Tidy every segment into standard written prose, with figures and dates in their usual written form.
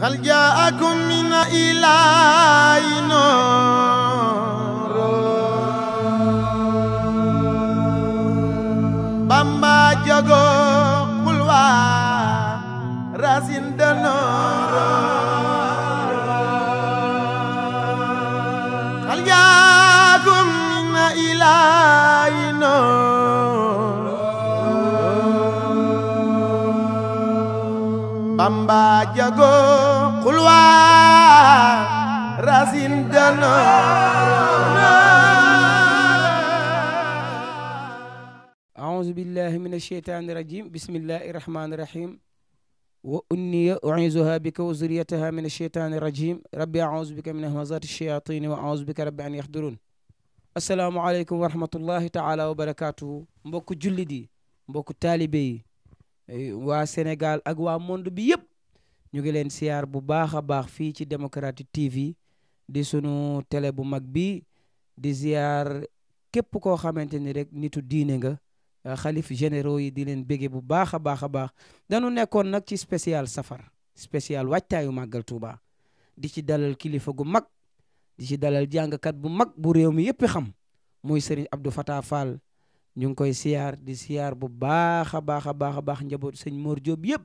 هل جاءكم من إله نور بامبا جاغو قلوا راسين دنور هل جاءكم من إله نور بامبا جاغو قلوا راسين دنور أعوذ بالله من الشيطان الرجيم بسم الله الرحمن الرحيم وأني أعيذها بك وذريتها من الشيطان الرجيم ربي أعوذ بك من همزات الشياطين وأعوذ بك رب أن يحضرون السلام عليكم ورحمة الله تعالى وبركاته mbokku jullit yi mbokku taalibe yi waa Sénégal ak waa monde bi yëpp ñu ngi leen siyaar bu baax a baax fii ci Democratic TV di sunu télé bu mag bi di ziyaar képp koo xamante ni rek nitu diine nga xalif généraux yi di leen bége bu baax a baax a baax dañu nekkoon nag ci spécial safar spécial wàccaayu màggal Touba di ci dalal kilifa gu mag di ci dalal jàngkat bu mag bu réew mi yëpp xam muy Serigne Abdou Fatah Fall ñu ngi koy siyaar di siyaar bu baax a baax a baax a baax njaboot sëñ Mor Diop yëpp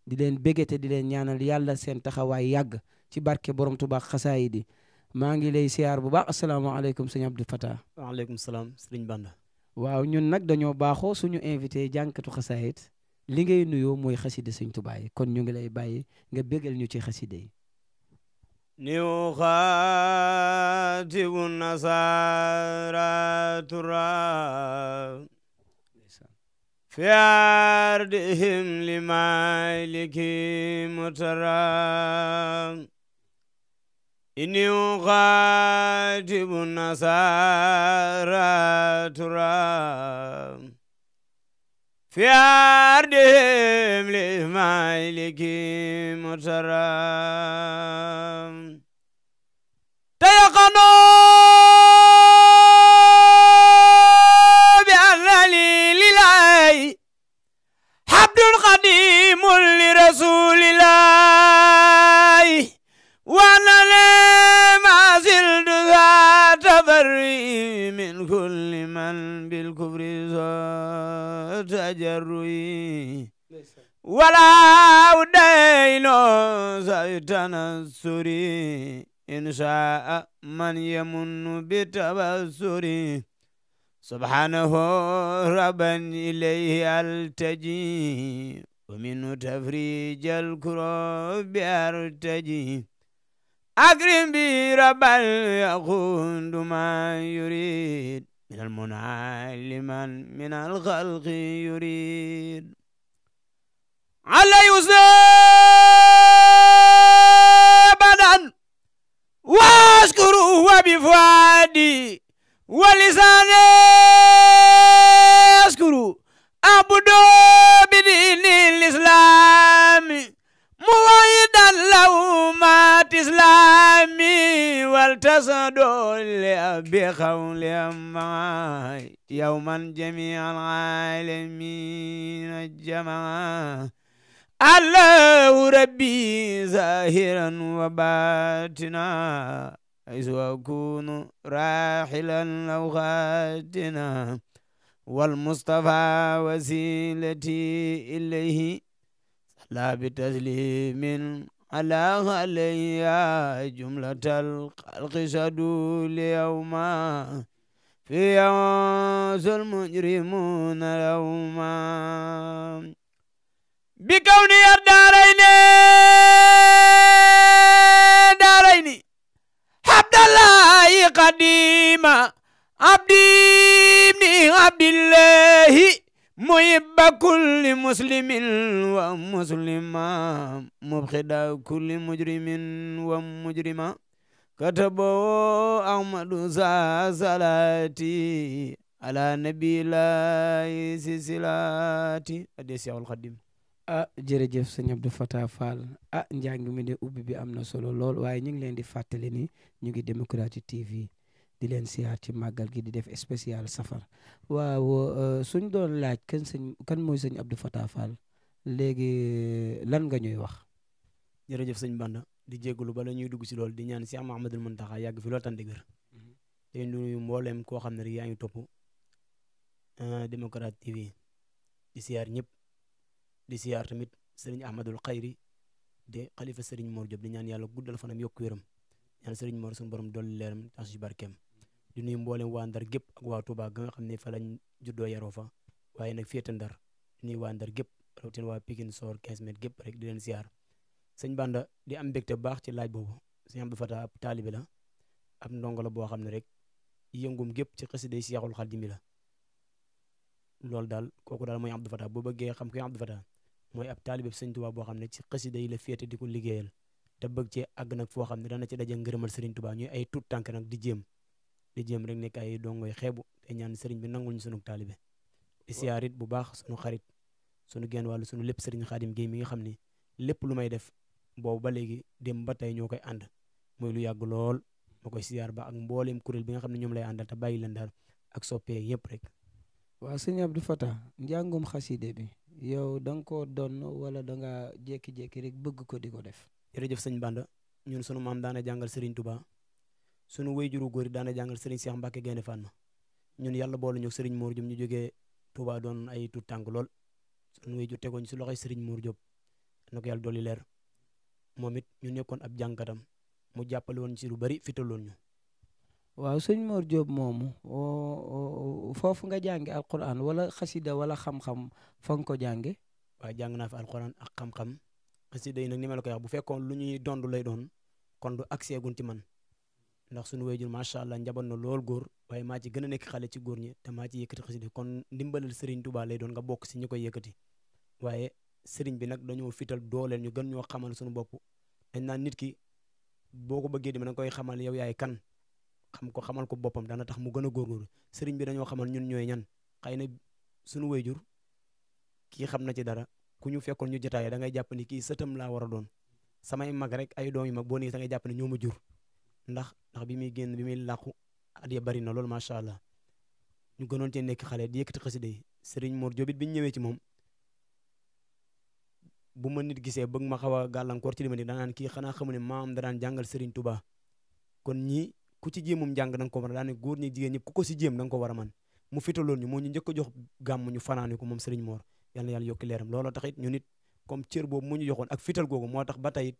di leen bége te di leen ñaanal yàlla seen taxawaay yàgg ci barke borom Touba xasaayidi maa ngi lay siyaar bu baax asalaamaaleykum sëñ Abdou Fatah. waaleykum salaam Serigne Banda. waaw ñun nag dañoo baaxoo suñu invité jànkatu xasaayit li ngay nuyoo mooy xaside sëñ Tuubaa yi kon ñu ngi lay bàyyi nga bégal ñu ci xaside yi niw xaatibu nasara tura fi ardihim li maliki mutara niw xaatibu nasara tura في أرضهم لمالك مترام تيقنوا بأن لي لله حبد قديم لرسول الله وأنا ما زلت ذا تبري من كل من بالكفر تجري ولا أدين سيتنصري إن شاء من يمن بتبصري سبحانه ربا إليه ألتجي ومنه تفريج الكروب أرتجي أكرم بي ربا يقود ما يريد من المنى لمن من الخلق يريد علي أبدا واشكره وبفؤادي ولساني أشكره أبدو بدين الإسلام موعدا له ما تسلامي والتصدوا بقول معي يوما جميع العالمين الجماعة الله ربي ظاهرا وباطنا حيث أكون راحلا أو غادنا والمصطفى وسيلتي إليه لا بتسليم على عليا جملة الخلق شدوا ليوما في يوز المجرمون يوما بكوني دارين عبد الله قديما عبدي بن عبد الله محب كل مسلم ومسلمة مبخدا كل مجرم ومجرمة كتبوا أحمد صلاتي على نبي الله سلاتي أديس يا الخديم jërëjëf sëñ Abdou Fatah Fall njàng mi de ubbi bi am na solo lool waaye ñu ngi leen di fàttali ni ñu ngi Democratic TV di leen siyaar ci màggal gi di def spécial safar waaw suñ doon laaj kan mooy sëñ Abdou Fatah Fall léegi lan nga ñuy wax. jërëjëf sëñ Banda di jégalu bala ñuy dugg si loolu di ñaan Cheikh Mouhamadoul Mountakha yàgg fi loolu tànn gër te nuyu mbooleem koo xam ne rek yaa ngi topp Démocrate TV di siyaar ñëpp di siyaar tamit sëriñ Ahmadul Xayri de xalifa sëriñ Mor Diop di ñaan yàlla guddal fanam yokk wéram ñaan sëriñ Mor suñu borom dolli leeram tas ci barkeem di nuyu mboolem waa Ndar gépp ak waa Touba ga nga xam ne fa lañ juddoo yaroo fa waaye nag féete Ndar di nuyu waa Ndar gépp rawatina waa Pikine Soor 15 mètres gépp rek di leen siyaar sëñ Banda di am mbégte bu baax ci laaj boobu sëñ Abdou Fatah ab taalibe la ab ndongo la boo xam ne rek yëngum gépp ci xasida yi Seexul Xadiim la loolu daal kooku daal mooy Abdou Fatah boo bëggee xam ko Abdou Fatah mooy ab taalibe sëñ Tuubaa boo xam ne ci xasida yi la féete di ko liggéeyal te bëgg cee àgg nag foo xam ne dana ci daje ngërëmal sëriñ Tuubaa ñuy ay tuut tànk nag di jéem rek nekk ay dongoy xeebu te ñaan sëriñ bi nangul ñu sunu taalibe di siyaar it bu baax sunu xarit sunu genn wàllu sunu lépp sëriñ Xaadim Géey mi nga xam ne lépp lu may def boobu ba léegi dem ba tey ñoo koy ànd muy lu yàgg lool ma koy siyaar ba ak mbooleem kuréel bi nga xam ne ñoom lay àndal te bàyyi leen daal ak soppee yëpp rek. waaw sëñ Abdou Fatah njàngum xaside bi yow da nga koo donn wala da nga jékki-jékki rek bëgg ko di ko def. jërëjëf sëñ Banda ñun sunu maam daana jàngal Serigne Touba sunu wayjuru góor yi daana jàngal Serigne Cheikh Mbacke Gaynde Fatma ñun yàlla boole ñu Serigne Mor Diop ñu jógee Touba doon ay tuut tànk lool sunu wayjur tegoon si loxoy Serigne Mor Diop na ko yàlla dolli leer moom it ñu nekkoon ab jànkatam mu jàppale woon ci lu bari fitaloon ñu. waaw sëñ Mor Diop moomu foofu nga jànge alquran wala xasida wala xam-xam fa nga ko jànge. waaw jàng naa fi alquran ak xam-xam xasida yi nag ni ma la koy wax bu fekkoon lu ñuy dond lay doon kon du accès gun ci man ndax sunu wayjur macha allah njaboot na lool góor waaye maa ci gën a nekk xale ci góor ñi te maa ci yëkkati xasida kon ndimbalal Serigne Touba lay doon nga bokk si ñi koy yëkkati waaye Serigne bi nag dañoo fital dooleel ñu gën ñoo xamal suñu bopp dañ naan nit ki boo ko bëggee dima da nga koy xamal yow yaay kan xam ko xamal ko boppam dana tax mu gën a góorgóorlu Serigne bi dañoo xamal ñun ñooy ñan xëy na sunu wayjur kii xam na ci dara ku ñu fekkoon ñu jotaay da ngay jàpp ni kii sëtam laa war a doon samay mag rek ay doom yu mag boo nii da ngay jàpp ne ñoo ma jur ndax bi muy génn bi muy làqu at ya bari na loolu macha allah ñu gënoon cee nekk xale di yëkkati xasida yi Serigne Mor Diop it bi ñu ñëwee ci moom bu ma nit gisee bëgg ma xaw a gàllankoor ci li ma di danaan kii xanaa xamu ne maam da daan jàngal Serigne Touba kon ñii ku ci jéemum jàng da nga ko war a daane góor ñi jigéen ñëpp ku ko si jéem da nga ko war a man mu fitaloon ñu moo ñu njëkk a jox gàmm ñu fanaani ko moom Serigne Mor yal na yàlla yokki leeram looloo tax it ñu nit comme cër boobu mu ñu joxoon ak fital googu moo tax ba tey it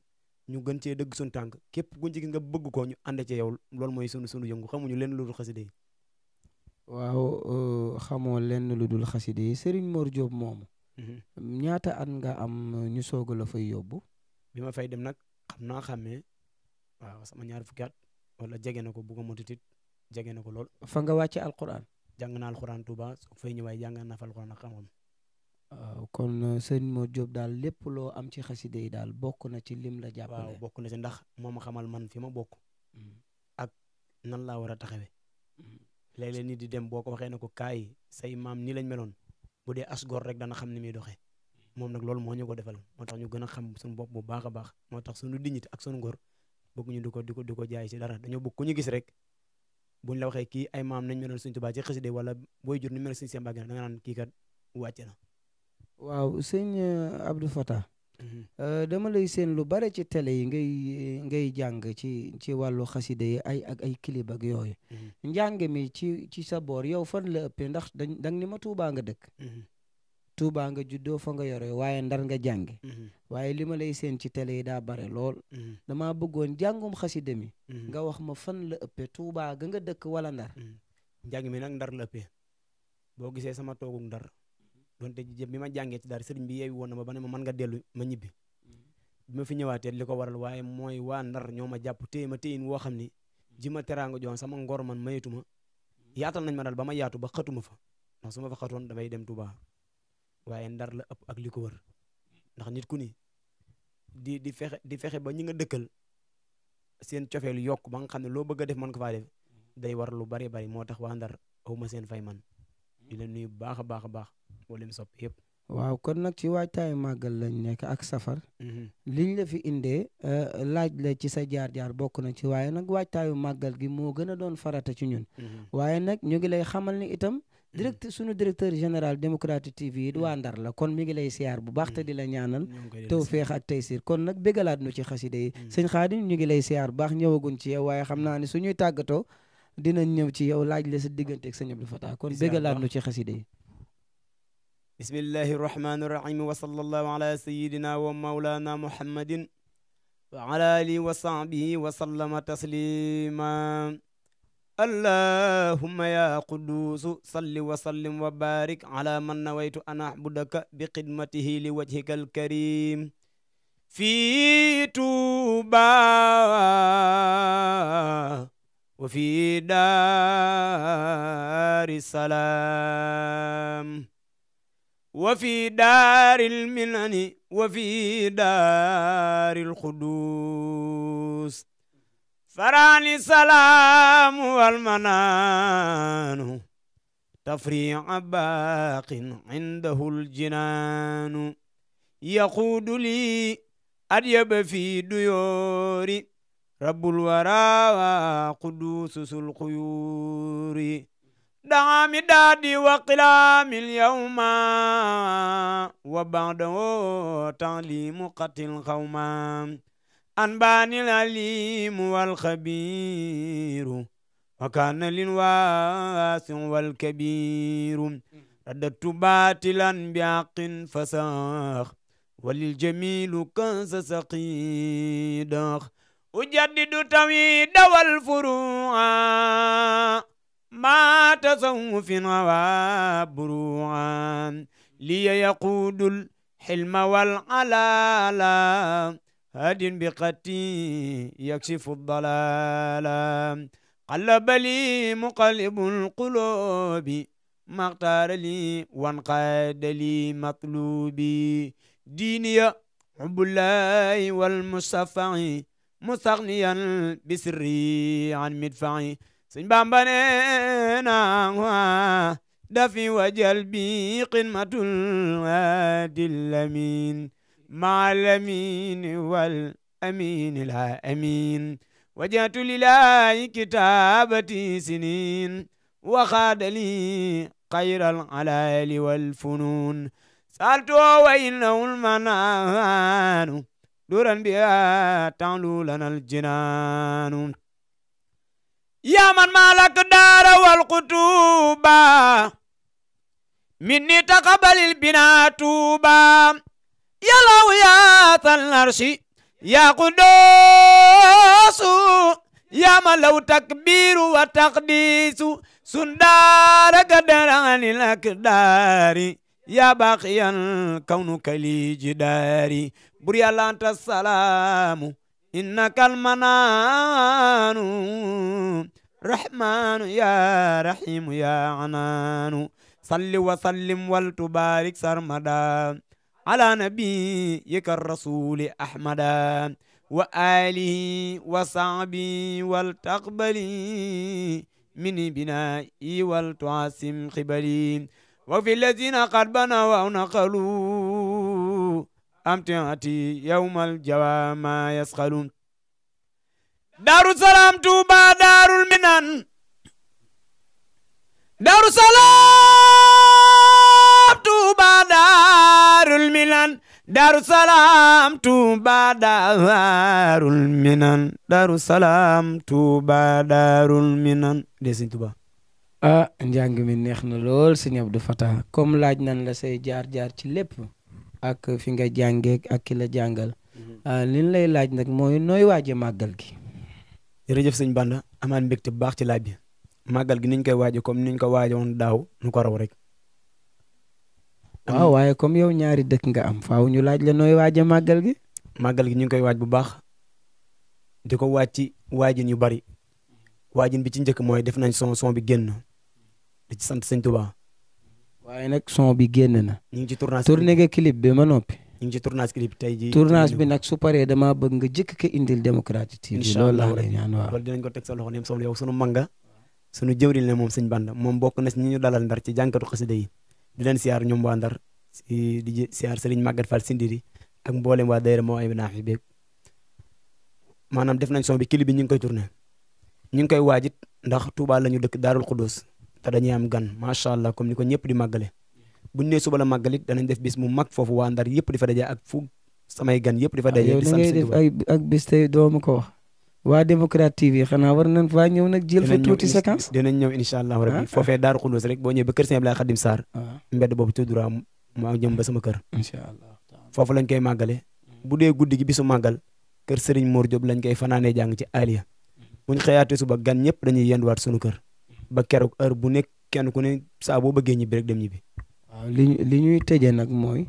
ñu gën cee dëgg suñu tànk képp ku ci gis nga bëgg ko ñu ànd ci yow loolu mooy sunu yëngu xamuñu lenn lu dul xasida yi. waaw xamoo lenn lu dul xasida yi Serigne Mor Diop moomu. ñaata at nga am ñu soog la fay yóbbu. bi ma fay dem nag xam naa xàmmee waaw sama ñaar fukki at wala jege na ko bu ko motutit jege na ko lool. fa nga wàcce alquran. jàng naa alquran Touba soo fay ñëwaay jàng naa fa alquran ak xam-xam. waaw kon Serigne Mor Diop daal lépp loo am ci xasida yi daal bokk na ci lim la jàppale. waaw bokk na ci ndax moo ma xamal man fi ma bokk. ak nan laa war a taxawee. léeg-léeg nit di dem boo ko waxee ne ko kaay say maam nii lañ meloon bu dee as gor rek dana xam ni muy doxee moom nag loolu moo ñu ko defal moo tax ñu gën a xam suñu bopp bu baax a baax moo tax suñu dignité ak suñu ngor bëgg ñu di ko jaay ci dara dañoo bëgg ku ñu gis rek buñ la waxee kii ay maam nañ meloon Sëñ Tuubaa ci xasida wala booy jur ni mel Sëñ Seex Mbàkke da nga naan kii kat wàcce na. waaw sëñ Abdou Fatah. dama lay seen lu bare ci télé yi ngay jàng ci wàllu xasida yi ay clip ak yooyu. njàng mi ci sa boor yow fan la ëppee ndax dang ni ma Tuubaa nga dëkk. Tuubaa nga juddoo fa nga yore waaye Ndar nga jànge waaye li ma lay seen ci télé yi daa bare lool. dama bëggoon jàngum xasida mi. nga wax ma fan la ëppee Tuubaa ga nga dëkk wala Ndar. njàng mi nag Ndar la ëppee boo gisee sama toogum Ndar. donte bi ma jàngee ci daara sëriñ bi yeewi woon na ma ba ne ma mën nga dellu ma ñibbi bi ma fi ñëwaatee li ko waral waaye mooy waa Ndar ñoo ma jàpp téye ma téyin woo xam ni ji ma teraanga joon sama ngor man mayetuma yaatal nañ ma daal ba ma yaatu ba xatuma fa ndax su ma fa xatoon damay dem Touba waaye Ndar la ëpp ak li ko wër ndax nit ku ni di fexe ba ñi nga dëkkal seen cofeel yokk ba nga xam ne loo bëgg a def mën ko faa def day war lu bari bari moo tax waa Ndar aw ma seen fay man di leen nuyu bu baax a baax a baax boo leen sopp yëpp. waaw kon nag ci waajtaayu màggal lañ nekk ak safar. liñ la fi indee laaj la ci sa jaar-jaar bokk na ci waaye nag waajtaayu màggal gi moo gën a doon farata ci ñun. waaye nag ñu ngi lay xamal ni itam sunu directeur général Démocratique TV it waa Ndar la kon mi ngi lay siyaar bu baax te di la ñaanal tawfeex ak taysir kon nag bégalaat nu ci xasida yi sëñ Xaadim ñu ngi lay siyaar bu baax ñëwagun ci yow waaye xam naa ne suñuy tàggatoo dinañ ñëw ci yow laaj la sa diggante ak sëñ Abdou Fatah kon bégalaat nu ci xasida yi bismillahi rahmani rahim wa sallallahu ala sayidina wa maulana muhammadin wa ala alihi wa sahbihi wa sallama taslima allahumma ya qudusu salli wa sallim wa barik ala man nawaytu an ahbudaka bi xidmatihi li wajhika alkarim fi Tuuba wa fi daari salaam wa fi daaril minani wa fi daaril qudus farani salaamu wal manaanu tafri'a baaqin indahul jinaanu yaquudu li adyaba fi duyoori rabbul waraa quduusul xuyuuri daami daadi wa qilaamil yawma wa ba'dahu ta'liimu qatil xawma anbaanil aliimu wal xabiiru wa kaana lil waasi'u wal kabiiru raddatu baatilan bi haqqin fasaax walil jamiilu kansa saqiidax ujaddidu tawhiida wal furuu'a ma tasawwufin wa buru'an liya yaqudul hilma wal alala hadin bi qati yakshifu dalala qallaba li muqallibul qulubi maqtara li wanqada li matlubi diniya hubbullahi wal mustafa'i mustaghniyan bisirri an midfa'i sëñ Bamba neena dafi wa jalbi qimmatul adil amin ma'al amin wal amin la amin wajhatu lillahi kitabati sinin wa khadali khayral alali wal funun saltu wa innahul mananu duran biha ta'lu lana al jinanu yaa man malak daara wal qutuba minni taqabalil bina tuuba yalaw yaa tal arshi yaa qudusu yaa man law takbiru wa taqdisu sundara gadarani lakdari yaa baqiyan kawnuka li jidari bur yàlla anta salaamu innaka almanaanu rahmaanu ya rahimu ya anaanu salli wa sallim wal tubaarik sarmada ala nabiyyika rasuli ahmada wa alihi wa sahbihi wal taqbali mini binaa'i wal tuasim qibali wa fi lazina qad banaw wa naqalu amtiati yawmal jawama yasqalun Daaru Salaam Tuuba daarul minan Daaru Salaam Tuuba daarul minan Daaru Salaam Tuuba daarul minan Daaru Salaam Tuuba daarul minan de Sëñ Tuuba njàng mi neex na lool Sëñ Abdou Fatah comme laaj nan la say jaar-jaar ci lépp ak fi nga jàngee ak ki la jàngal liñ lay laaj nag mooy nooy waaje màggal gi jërëjëf sëñ Banda amaan mbégte bu baax ci laaj bi màggal gi niñ koy waaje comme niñ ko waaje woon daaw nu ko raw rek waaw waaye comme yow ñaari dëkk nga am faaw ñu laaj la nooy waaje màggal gi màggal gi ñu ngi koy waaj bu baax di ko waaj ci waajin yu bari waajin bi ci njëkk mooy def nañ son bi génn di ci sant sëñ Tuubaa waaye nag son bi génn na. ñu ngi ci tournage tourné nga clip bi ma noppi. ñu ngi ci tournage clip tey jii. tournage bi nag su paree damaa bëgg nga jëkk ko indil Démocratique TV. loolu laa lay ñaan waaw loolu dinañ ko teg sa loxo neem soxla yow sunu manga sunu jëwriñ la moom sëñ Banda moom bokk na si ñi ñu dalal Ndar ci jànkatu xasida yi di leen siyaar ñoom waa Ndar di siyaar Serigne Maguette Fall Sindiri ak mboolem waa daayira moo ay naax yi beeg maanaam def nañ son bi clip bi ñu ngi koy tourné ñu ngi koy waajit ndax Touba la ñu dëkk Daarul Xuddoos te dañuy am gan macha allah comme ni ko ñëpp di màggale buñ nee suba la màggalit danañ def bis mu mag foofu waa Ndar yëpp di fa daje ak fu samay gan yëpp di fa daje. di sant ngay def ak bis tey doomu ko wax. waa Démocrate TV xanaa war nañ faa ñëw nag jël fa tuuti séquence. dinañ ñëw incha allah rabbi foofee Daaru Xulóos rek boo ñëwee ba kër Sëñ Abdoulaye Khadim Sarr. mbedd boobu tuddura mu ak jëm ba sama kër. incha allah foofu lañ koy màggale. bu dee guddi gi bisu màggal kër Serigne Mor Diop lañ koy fanaanee jàng ci Aliya buñ xëyaatee suba gan ñëpp dañuy yenduwaat sunu kër ba keroog heure bu nekk kenn ku ne saa boo bëggee ñibbi rek dem ñibbi. waaw li ñuy tëjee nag mooy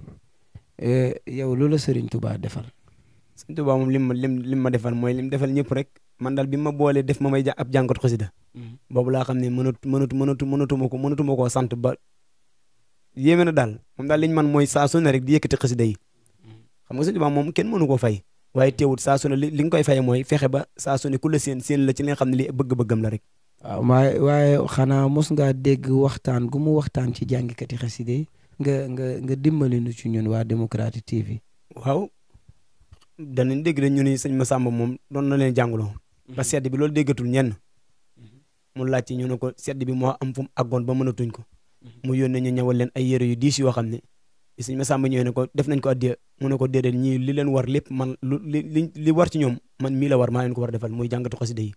yow lu la Serigne Touba defal. Serigne Touba moom lim ma defal mooy lim defal ñëpp rek man daal bi ma boolee def ma may ab jàngat xasida boobu laa xam ne mënatuma koo sant ba yéeme na daal moom daal liñ man mooy saa su ne rek di yëkkati xasida yi xam nga Serigne Touba moom kenn mënu koo fay waaye teewut saa su ne li nga koy faye mooy fexe ba saa su ne ku la seen la ci li nga xam ne li bëgg-bëggam la rek. waaw waaye xanaa mos ngaa dégg waxtaan gu mu waxtaan ci jàngikati xasida yi nga dimbali nu ci ñun waa Démocrate TV. waaw danañ dégg ñu ni sëñ Massamba moom doon na leen jàngaloo. ba sedd bi loolu déggatul ñenn. mu laaj ci ñu ne ko sedd bi moo am fu mu àggoon ba mënatuñ ko. mu yónnee ñu ñëwal leen ay yére yu diis yoo xam ne sëñ Massamba ñëwee ne ko def nañ ko addiya mu ne ko déedéet ñii li leen war lépp man li war ci ñoom man mii la war maa leen ko war defal muy jàngatu xasida yi.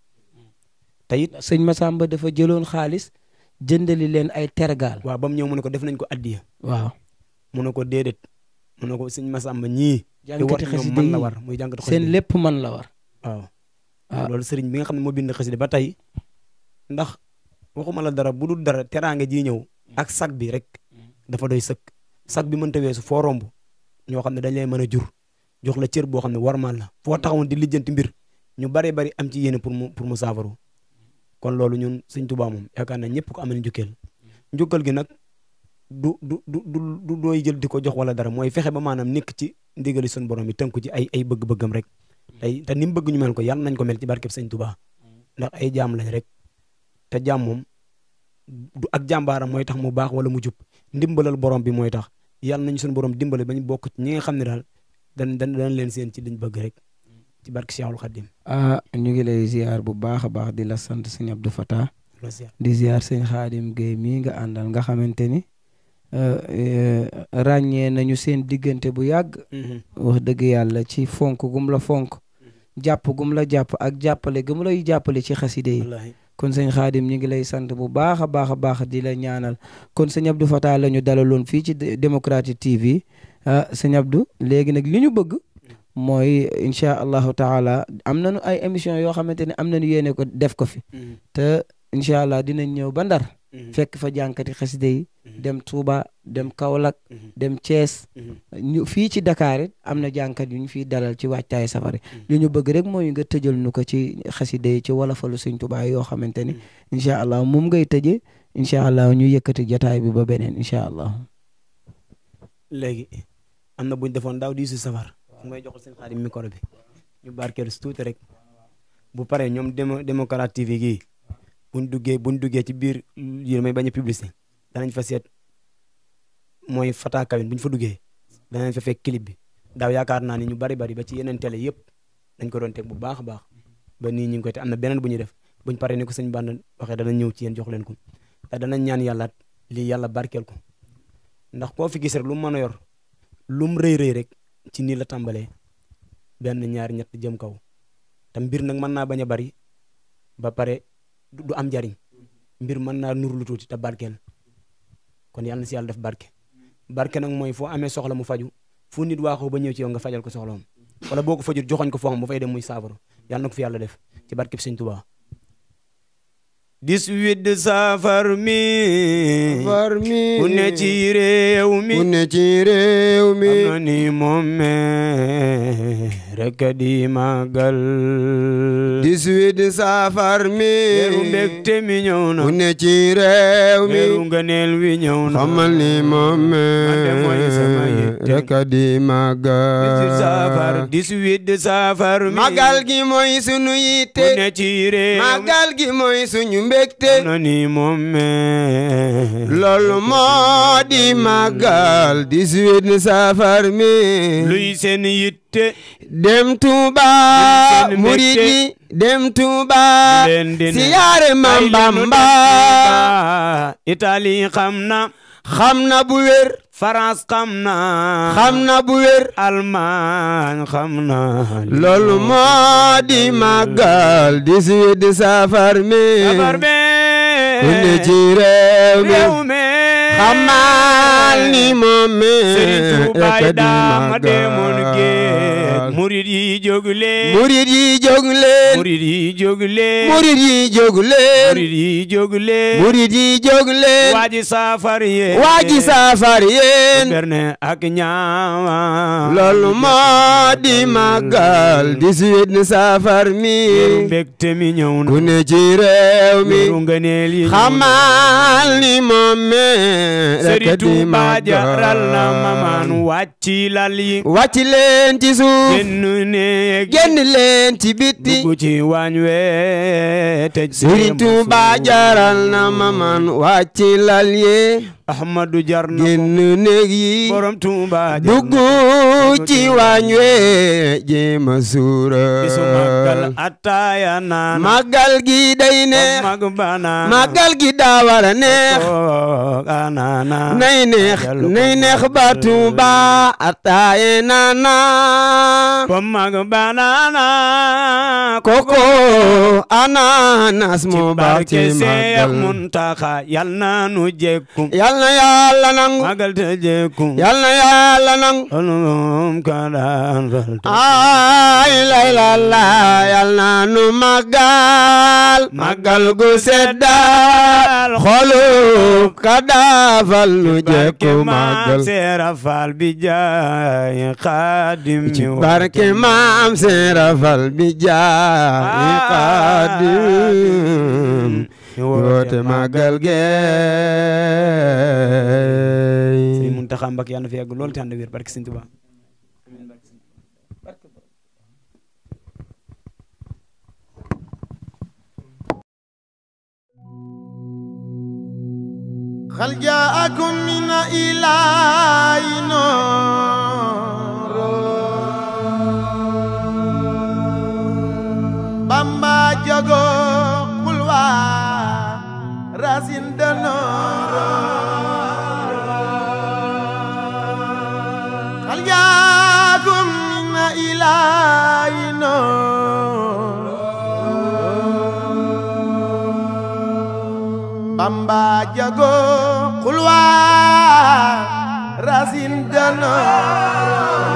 te it sëñ Massamba dafa jëloon xaalis jëndali leen ay tergaal. waaw ba mu ñëw mu ne ko def nañ ko addiya. waaw mu ne ko déedéet mu ne ko sëñ Massamba ñii. jàngati xasida man la war muy jàngatu xasida seen lépp man la war. waaw loolu sëriñ bi nga xam ne moo bind xasida ba tey ndax waxuma la dara bu dul dara teraanga ji ñëw ak sag bi rek dafa doy sëkk sag bi mënta weesu foo romb ñoo xam ne dañ lay mën a jur jox la cër boo xam ne warmal la foo taxawoon di lijjanti mbir ñu bari am ci yéene pour mu saafaru kon loolu ñun sëñ Tuubaa moom yaakaar naa ñëpp ko amal njukkal gi nag du dooy jël di ko jox wala dara mooy fexe ba maanaam nekk ci ndigali suñu borom yi tënku ci ay bëgg-bëggam rek te ni mu bëgg ñu mel ko yàlla nañ ko mel ci barkeb sëñ Tuubaa ndax ay jaam lañ rek te jaam moom du ak jàmbaaram mooy tax mu baax wala mu jub ndimbalal borom bi mooy tax yàlla nañ suñu borom dimbale bañ bokk ci ñi nga xam ne daal dañ leen seen ci liñ bëgg rek ci barke Cheikhul Khadim. ñu ngi lay ziar bu baax a baax di la sant sëñ Abdou Fatah di ziar sëñ Khadim Gueye mii nga àndal nga xamante ni ràññee nañu seen diggante bu yàgg. wax dëgg yàlla ci fonk gum la fonk. jàpp gum la jàpp ak jàppale gum lay jàppale ci xaside yi. kon sëñ Khadim ñu ngi lay sant bu baax a baax a baax di la ñaanal kon sëñ Abdou Fatah la ñu dalaloon fii ci Démocrate TV sëñ Abdou léegi nag li ñu bëgg mooy incha allahu taala am nañu ay émission yoo xamante ne am nañu yéene ko def ko fi te incha allah dinañ ñëw ba Ndar fekk fa jànkati xaside yi dem Touba dem Kaolack dem Thiès ñu fii ci Dakar it am na jànkat yu ñu fiy dalal ci wàccaay safari li ñu bëgg rek mooy nga tëjal nu ko ci xaside yi ci wolofalu Sëñ Touba yoo xamante ni incha allah moom ngay tëje incha allah ñu yëkkati jotaay bi ba beneen incha allah. léegi am na buñ defoon daaw di su safar ngay joxul seen Xaadim micro bi ñu barkeelu si tuuti rek bu paree ñoom Démocrate TV gii buñ duggee ci biir yi may bañ a publicité danañ fa seet mooy Fata Kawin buñ fa duggee danañ fa fekk clip bi daaw yaakaar naa ni ñu bari ba ci yeneen télé yëpp dañ ko doon teg bu baax a baax ba nii ñu ngi koy te am na beneen bu ñuy def buñ paree ni ko sëñ Bànd waxee danañ ñëw ci yéen jox leen ko te danañ ñaan yàlla lii yàlla barkeel ko ndax koo fi gis rek lu mu mën a yor lu mu rëy rek ci nii la tàmbalee benn ñaar ñett jëm kaw te mbir nag mën naa bañ a bari ba pare du am njariñ mbir mën naa nur lu tuuti te barkeel kon yàlla na si yàlla def barke nag mooy foo amee soxla mu faju fu nit waaxoo ba ñëw ci yow nga fajal ko soxlaam wala boo ko fajul joxoñ ko foo xam bu fay dem muy saafara yàlla na ko fi yàlla def ci barke Sëñ Tuubaa 18 safar mi ku ne ci réew mi am na ni moom rek di màggal 18 safar mi weeru mbégte mi ñëw na ku ne ci réew mi weeru ngëneel wi ñëw na xamal ni moom rek di màggal 18 safar mi màggal gi mooy sunu yitte ku ne ci réew mi màggal gi mooy suñu mbégte na ni moom loolu moo di màggal 18 safar mi luy seen yitte mbégte dem Touba murid yi dem Touba siyaare Maam Bamba Italie xam na bu wér France xam na bu wér Allemagne xam na loolu moo di màggal 18 safar mi ku ne ci réew mi xamal ni moom mi Serigne Touba rek di ma demoon géej màggal murid yi jóg leen murid yi jóg leen murid yi jóg leen murid yi jóg leen murid yi jóg leen murid yi jóg leen waaji safar yéen waaji safar yéen berne ak ñaawa loolu moo di màggal 18 safar mi mbégte mi ñëw na ku ne ci réew mi ru ngëneel yi xamal ni moom mi Serigne rek di Touba màggal jaral na mamaan wàcci lal yi wàcc leen ci suuf génn leen ci biti dugg ci waañ we tëj Serigne Touba jaral na maman wàcc lal yi Ahmadu jar na génn néeg yi borom Touba dugg ci waañ we jéema suura bisu màggal ataaya naan màggal gi day neex mag bana màggal gi daa war a neex anana nay neex ba Touba ataaye nana ko mag banana koko ananas moo baax ci Seex màggal Muntaxa yal na nu jekku yal na Yàlla nangu magal te jekku yal na Yàlla nangu olum kadan ay lay la la yal na nu màggal gu seddal xolu kadafal nu jekku màggal Seera Faal bi jaay Xaadim ci barke Maam Seera Faal bi jaay Xaadim woote màggal ge Sëriñ Muntaxa Mbakke yàlla na fi yàgg lool te ànd ak wér barke Sëriñ Tuubaa hal jaakum min ilaahi nuur Bamba jago xulwa rasin de noor hal jaakum min ilaahi nuur Bamba jago xulwa rasin de noor